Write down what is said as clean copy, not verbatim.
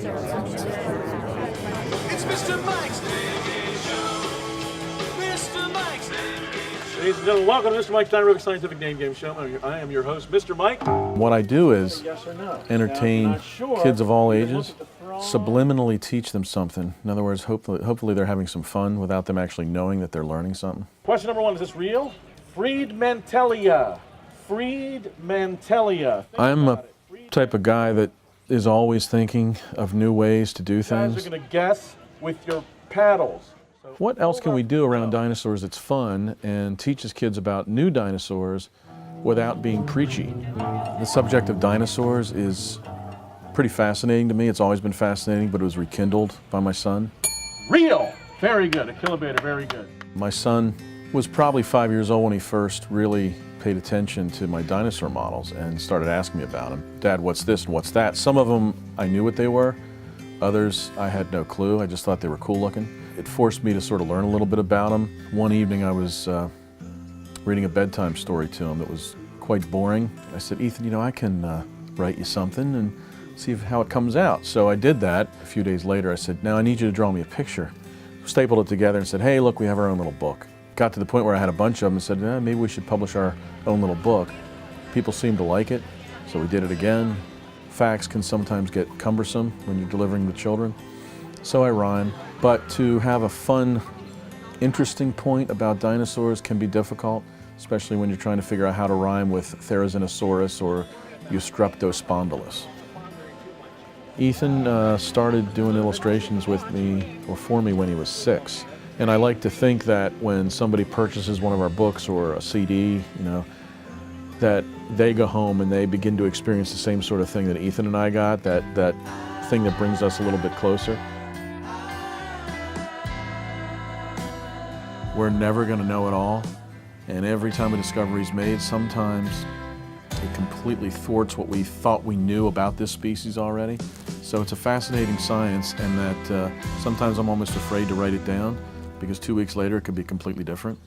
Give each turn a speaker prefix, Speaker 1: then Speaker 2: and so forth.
Speaker 1: It's Mr. Mike's Name Show. Mr. Mike's Name Show.
Speaker 2: Ladies and gentlemen, welcome to Mr. Mike's Dinosaur Scientific Name Game Show. I am your host, Mr. Mike.
Speaker 3: What I do is
Speaker 2: Yes or no?
Speaker 3: entertain
Speaker 2: Now, if you're not sure,
Speaker 3: kids of all
Speaker 2: you can
Speaker 3: ages,
Speaker 2: look at the frog.
Speaker 3: subliminally teach them something. In other words, hopefully they're having some fun without them actually knowing that they're learning something.
Speaker 2: Question number one, is this real? Friedmantelia. Friedmantelia. Think
Speaker 3: I'm
Speaker 2: about
Speaker 3: a
Speaker 2: it.
Speaker 3: type of guy that is always thinking of new ways to do
Speaker 2: You guys
Speaker 3: things.
Speaker 2: are going to guess with your paddles. So
Speaker 3: What else can we do around dinosaurs that's fun and teaches kids about new dinosaurs without being preachy? The subject of dinosaurs is pretty fascinating to me. It's always been fascinating, but it was rekindled by my son.
Speaker 2: Real. Very good. A kilometer. Very good.
Speaker 3: My son was probably 5 years old when he first really paid attention to my dinosaur models and started asking me about them. Dad, what's this and what's that? Some of them I knew what they were. Others I had no clue. I just thought they were cool looking. It forced me to sort of learn a little bit about them. One evening I was reading a bedtime story to him that was quite boring. I said, Ethan, you know, I can write you something and see how it comes out. So I did that. A few days later I said, now I need you to draw me a picture. Stapled it together and said, hey, look, we have our own little book. Got to the point where I had a bunch of them and said, maybe we should publish our own little book. People seemed to like it, so we did it again. Facts can sometimes get cumbersome when you're delivering to children, so I rhyme. But to have a fun, interesting point about dinosaurs can be difficult, especially when you're trying to figure out how to rhyme with Therizinosaurus or Eustreptospondylus. Ethan started doing illustrations with me, or for me, when he was 6. And I like to think that when somebody purchases one of our books or a CD, you know, that they go home and they begin to experience the same sort of thing that Ethan and I got, that thing that brings us a little bit closer. We're never going to know it all, and every time a discovery is made, sometimes it completely thwarts what we thought we knew about this species already. So it's a fascinating science, and that sometimes I'm almost afraid to write it down, because 2 weeks later it could be completely different.